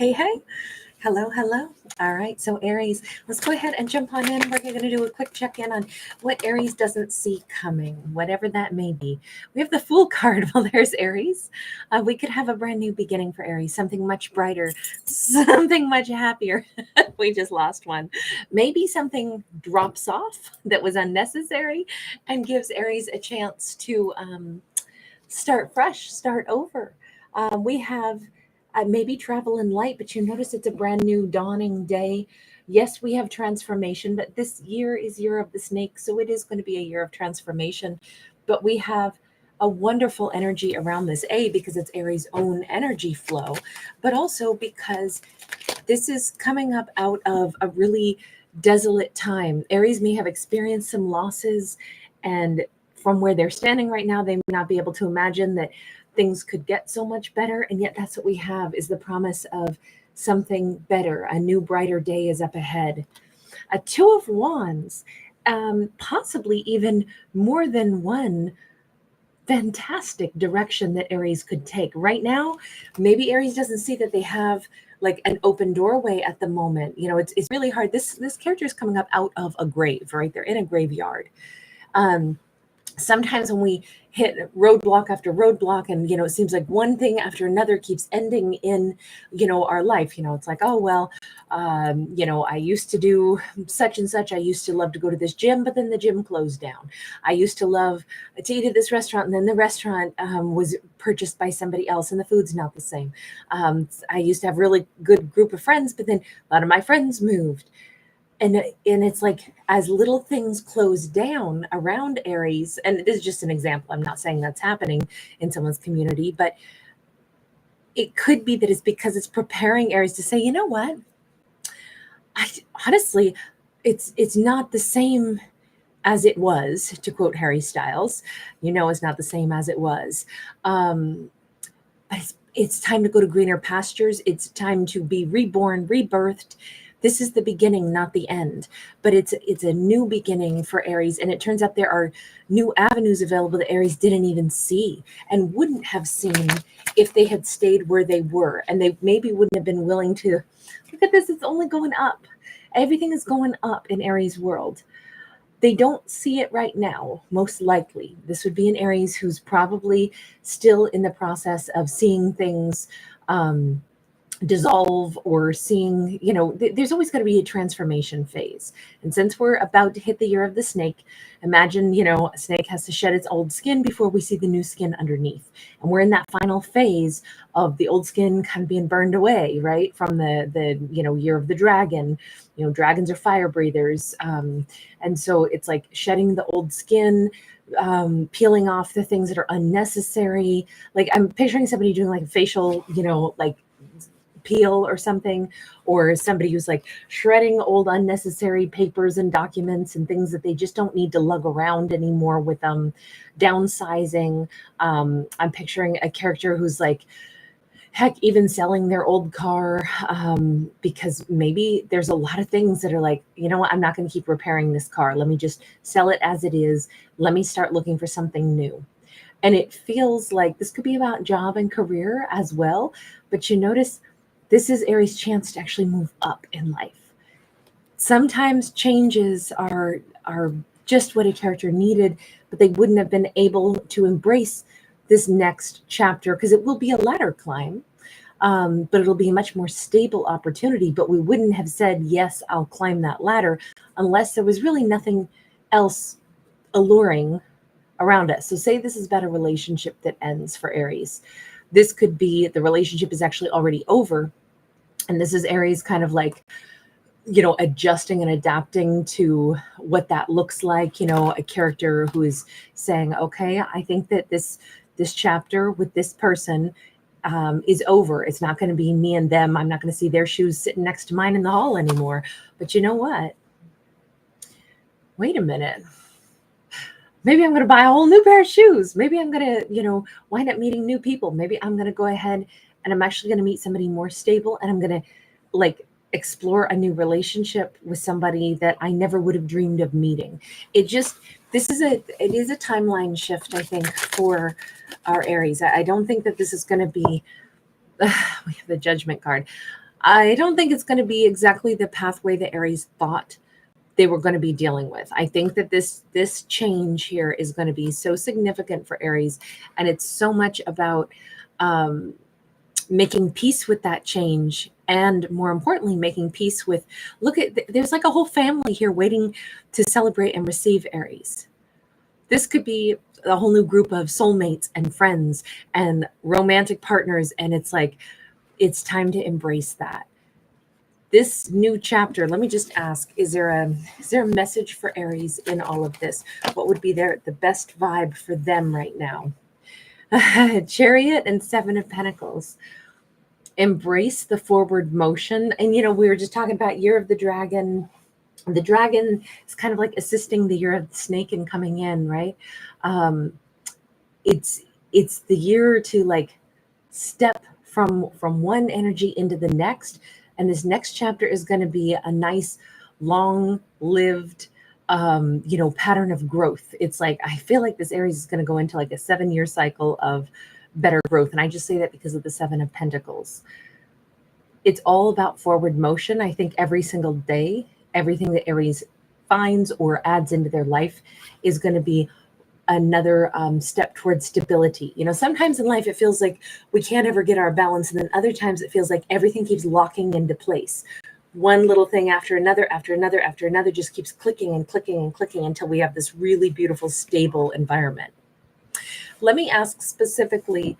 Hey, hey. Hello, hello. All right, so Aries, let's go ahead and jump on in. We're going to do a quick check-in on what Aries doesn't see coming, whatever that may be. We have the Fool card. Well, there's Aries. We could have a brand new beginning for Aries, something much brighter, something much happier. We just lost one. Maybe something drops off that was unnecessary and gives Aries a chance to start fresh, start over. We have maybe travel in light, but you notice it's a brand new dawning day. Yes, we have transformation, but this year is year of the snake, so it is going to be a year of transformation. But we have a wonderful energy around this, because it's Aries' own energy flow, but also because this is coming up out of a really desolate time. Aries may have experienced some losses, and from where they're standing right now, they may not be able to imagine that things could get so much better. And yet that's what we have, is the promise of something better. A new brighter day is up ahead. A Two of Wands, possibly even more than one fantastic direction that Aries could take. Right now, maybe Aries doesn't see that they have like an open doorway at the moment. You know, it's really hard. This character is coming up out of a grave, right? They're in a graveyard. Sometimes when we hit roadblock after roadblock, and it seems like one thing after another keeps ending in our life, it's like, oh well, I used to do such and such. I used to love to go to this gym, but then the gym closed down. I used to love to eat at this restaurant, and then the restaurant was purchased by somebody else, and the food's not the same. I used to have really good group of friends, but then a lot of my friends moved. And it's like, as little things close down around Aries, and it is just an example, I'm not saying that's happening in someone's community, but it could be that it's because it's preparing Aries to say, you know what, honestly, it's not the same as it was, to quote Harry Styles. It's not the same as it was. But it's time to go to greener pastures. It's time to be reborn, rebirthed. This is the beginning, not the end, but it's a new beginning for Aries. And it turns out there are new avenues available that Aries didn't even see and wouldn't have seen if they had stayed where they were. And they maybe wouldn't have been willing to look at this. It's only going up. Everything is going up in Aries' world. They don't see it right now, most likely. This would be an Aries who's probably still in the process of seeing things dissolve, or seeing, there's always going to be a transformation phase. And since we're about to hit the year of the snake, imagine, a snake has to shed its old skin before we see the new skin underneath. And we're in that final phase of the old skin kind of being burned away, right? From the year of the dragon. Dragons are fire breathers. And so it's like shedding the old skin, peeling off the things that are unnecessary. Like, I'm picturing somebody doing like a facial, like peel or something, or somebody who's like shredding old unnecessary papers and documents and things that they just don't need to lug around anymore with them. Downsizing. I'm picturing a character who's like, heck, even selling their old car, because maybe there's a lot of things that are like, you know what, I'm not going to keep repairing this car. Let me just sell it as it is. Let me start looking for something new. And it feels like this could be about job and career as well. But you notice this is Aries' chance to actually move up in life. Sometimes changes are just what a character needed, but they wouldn't have been able to embrace this next chapter, because it will be a ladder climb, but it'll be a much more stable opportunity. But we wouldn't have said, yes, I'll climb that ladder, unless there was really nothing else alluring around us. So say this is about a relationship that ends for Aries. This could be the relationship is actually already over. And this is Aries kind of like, adjusting and adapting to what that looks like. A character who is saying, okay, I think that this chapter with this person is over. It's not going to be me and them. I'm not going to see their shoes sitting next to mine in the hall anymore. But you know what? Wait a minute. Maybe I'm going to buy a whole new pair of shoes. Maybe I'm going to, wind up meeting new people. Maybe I'm going to go ahead and I'm actually going to meet somebody more stable, and I'm going to like explore a new relationship with somebody that I never would have dreamed of meeting. It is a timeline shift, I think, for our Aries. I don't think that this is going to be, we have the Judgment card. I don't think it's going to be exactly the pathway that Aries thought they were going to be dealing with. I think that this change here is going to be so significant for Aries, and it's so much about um, making peace with that change, and more importantly, making peace with, look at, there's like a whole family here waiting to celebrate and receive Aries. This could be a whole new group of soulmates and friends and romantic partners, and it's like it's time to embrace that. This new chapter, let me just ask, is there a message for Aries in all of this? What would be the best vibe for them right now? Chariot and Seven of Pentacles. Embrace the forward motion. And we were just talking about Year of the Dragon. The dragon is kind of like assisting the Year of the Snake in coming in, right? It's the year to like step from one energy into the next, and this next chapter is going to be a nice long-lived pattern of growth. It's like I feel like this Aries is going to go into like a 7-year cycle of better growth, and I just say that because of the Seven of Pentacles. It's all about forward motion. I think every single day, everything that Aries finds or adds into their life is going to be another step towards stability. Sometimes in life it feels like we can't ever get our balance, and then other times it feels like everything keeps locking into place. One little thing after another, after another, after another, just keeps clicking and clicking and clicking until we have this really beautiful, stable environment. Let me ask specifically,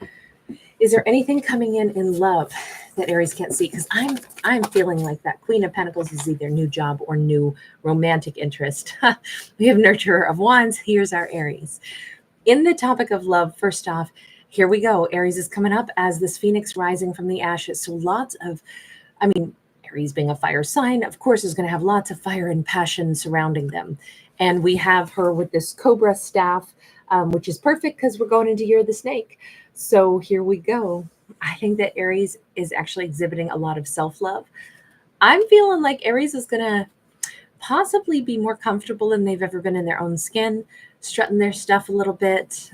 is there anything coming in love that Aries can't see? Because I'm feeling like that Queen of Pentacles is either new job or new romantic interest. We have Nurturer of Wands. Here's our Aries. In the topic of love, first off, here we go. Aries is coming up as this phoenix rising from the ashes. So Aries being a fire sign, of course, is going to have lots of fire and passion surrounding them. And we have her with this cobra staff, which is perfect because we're going into Year of the Snake. So here we go. I think that Aries is actually exhibiting a lot of self-love. I'm feeling like Aries is going to possibly be more comfortable than they've ever been in their own skin, strutting their stuff a little bit,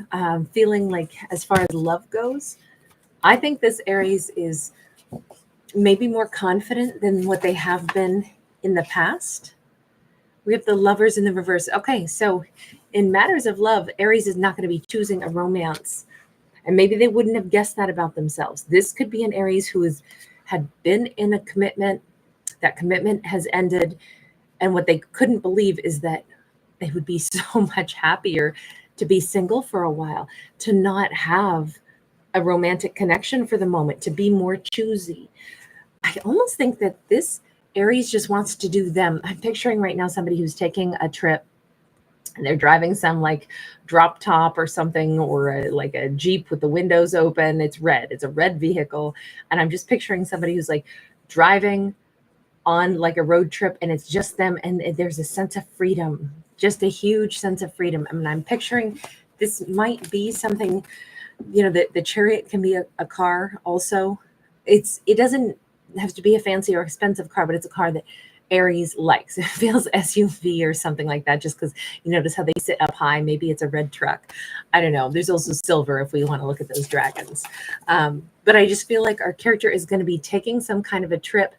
feeling like as far as love goes, I think this Aries is maybe more confident than what they have been in the past. We have the Lovers in the reverse. Okay, so in matters of love, Aries is not going to be choosing a romance. And maybe they wouldn't have guessed that about themselves. This could be an Aries who had been in a commitment. That commitment has ended. And what they couldn't believe is that they would be so much happier to be single for a while, to not have a romantic connection for the moment, to be more choosy. I almost think that this Aries just wants to do them. I'm picturing right now somebody who's taking a trip and they're driving some like drop top or something, or like a Jeep with the windows open. It's red. It's a red vehicle. And I'm just picturing somebody who's like driving on like a road trip, and it's just them. And there's a sense of freedom, just a huge sense of freedom. I mean, I'm picturing this might be something, the chariot can be a car also. It doesn't have to be a fancy or expensive car, but it's a car that Aries likes. It feels SUV or something like that, just because you notice how they sit up high. Maybe it's a red truck. I don't know. There's also silver if we want to look at those dragons. But I just feel like our character is going to be taking some kind of a trip,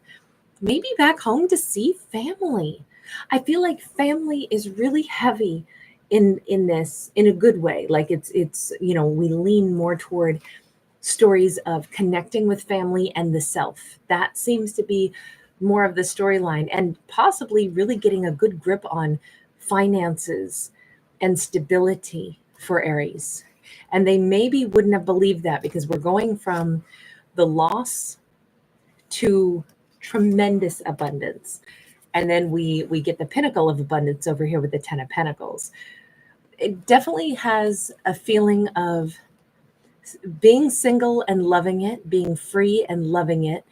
maybe back home to see family. I feel like family is really heavy in this, in a good way. Like it's we lean more toward stories of connecting with family and the self. That seems to be more of the storyline, and possibly really getting a good grip on finances and stability for Aries. And they maybe wouldn't have believed that, because we're going from the loss to tremendous abundance. And then we get the pinnacle of abundance over here with the Ten of Pentacles. It definitely has a feeling of being single and loving it, being free and loving it,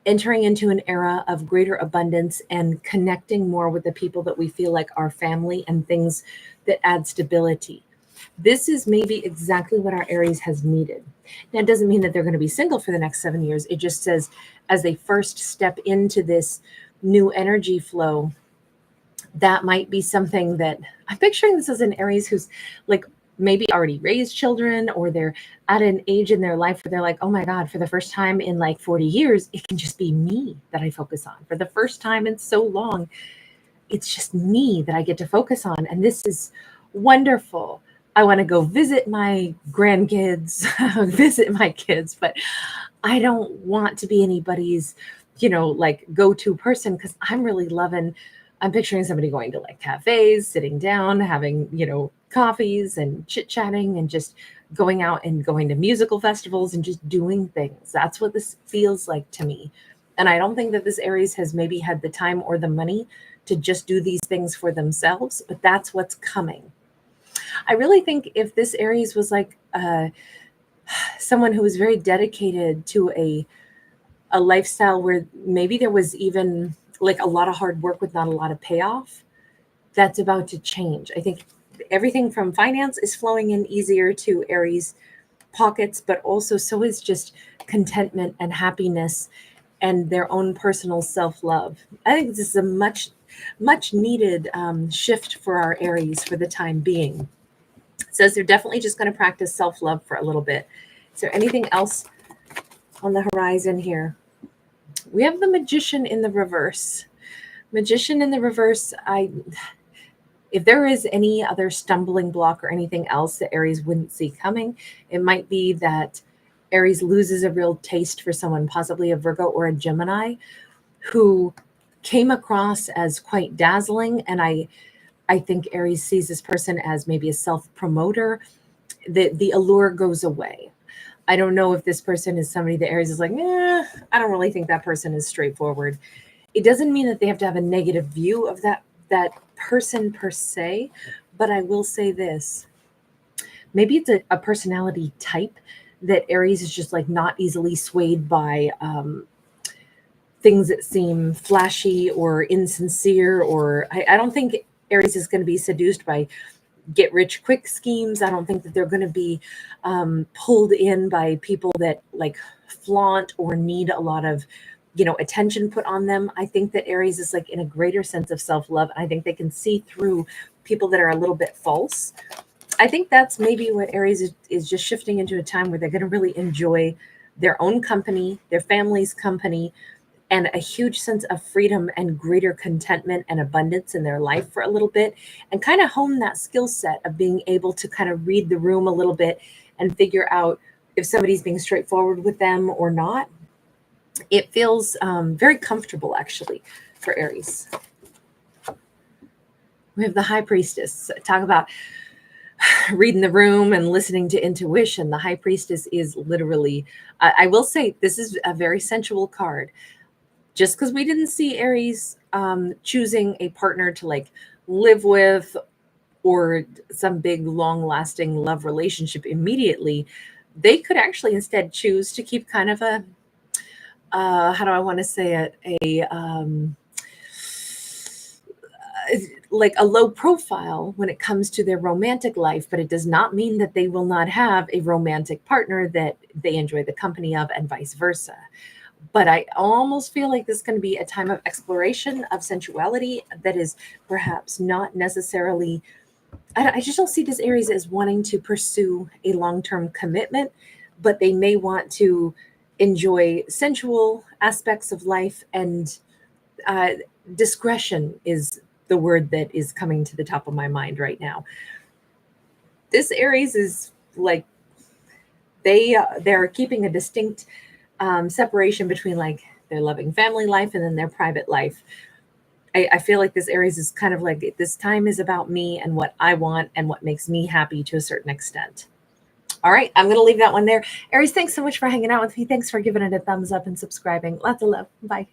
entering into an era of greater abundance and connecting more with the people that we feel like are family and things that add stability. This is maybe exactly what our Aries has needed. Now, it doesn't mean that they're going to be single for the next 7 years. It just says as they first step into this new energy flow, that might be something that I'm picturing. This as an Aries who's like maybe already raised children, or they're at an age in their life where they're like, oh my God, for the first time in like 40 years, it can just be me that I focus on. For the first time in so long, it's just me that I get to focus on. And this is wonderful. I want to go visit my grandkids, visit my kids, but I don't want to be anybody's, like go-to person, because I'm picturing somebody going to like cafes, sitting down, having, coffees and chit-chatting, and just going out and going to musical festivals and just doing things. That's what this feels like to me. And I don't think that this Aries has maybe had the time or the money to just do these things for themselves, but that's what's coming. I really think if this Aries was like someone who was very dedicated to a lifestyle where maybe there was even like a lot of hard work with not a lot of payoff, that's about to change. I think everything from finance is flowing in easier to Aries pockets, but also so is just contentment and happiness and their own personal self-love. I think this is a much needed shift for our Aries for the time being. It says they're definitely just going to practice self-love for a little bit. Is there anything else on the horizon here? We have the Magician in the reverse. Magician in the reverse, if there is any other stumbling block or anything else that Aries wouldn't see coming, it might be that Aries loses a real taste for someone, possibly a Virgo or a Gemini, who came across as quite dazzling. And I think Aries sees this person as maybe a self-promoter. The allure goes away. I don't know if this person is somebody that Aries is like, I don't really think that person is straightforward. It doesn't mean that they have to have a negative view of that person per se, but I will say this. Maybe it's a personality type that Aries is just like not easily swayed by things that seem flashy or insincere, or I don't think Aries is going to be seduced by get rich quick schemes. I don't think that they're going to be pulled in by people that like flaunt or need a lot of attention put on them. I think that Aries is like in a greater sense of self-love. I think they can see through people that are a little bit false. I think that's maybe what Aries is just shifting into a time where they're going to really enjoy their own company, their family's company, and a huge sense of freedom and greater contentment and abundance in their life for a little bit, and kind of hone that skill set of being able to kind of read the room a little bit and figure out if somebody's being straightforward with them or not. It feels very comfortable, actually, for Aries. We have the High Priestess. Talk about reading the room and listening to intuition. The High Priestess is literally, I will say, this is a very sensual card. Just because we didn't see Aries choosing a partner to like live with or some big long-lasting love relationship immediately, they could actually instead choose to keep kind of a how do I want to say it, like a low profile when it comes to their romantic life, but it does not mean that they will not have a romantic partner that they enjoy the company of, and vice versa. But I almost feel like this is going to be a time of exploration of sensuality that is perhaps not necessarily, I just don't see this Aries as wanting to pursue a long-term commitment, but they may want to enjoy sensual aspects of life, and discretion is the word that is coming to the top of my mind right now. This Aries is like, they're keeping a distinct separation between like their loving family life and then their private life. I feel like this Aries is kind of like, this time is about me and what I want and what makes me happy to a certain extent. All right, I'm going to leave that one there. Aries, thanks so much for hanging out with me. Thanks for giving it a thumbs up and subscribing. Lots of love. Bye.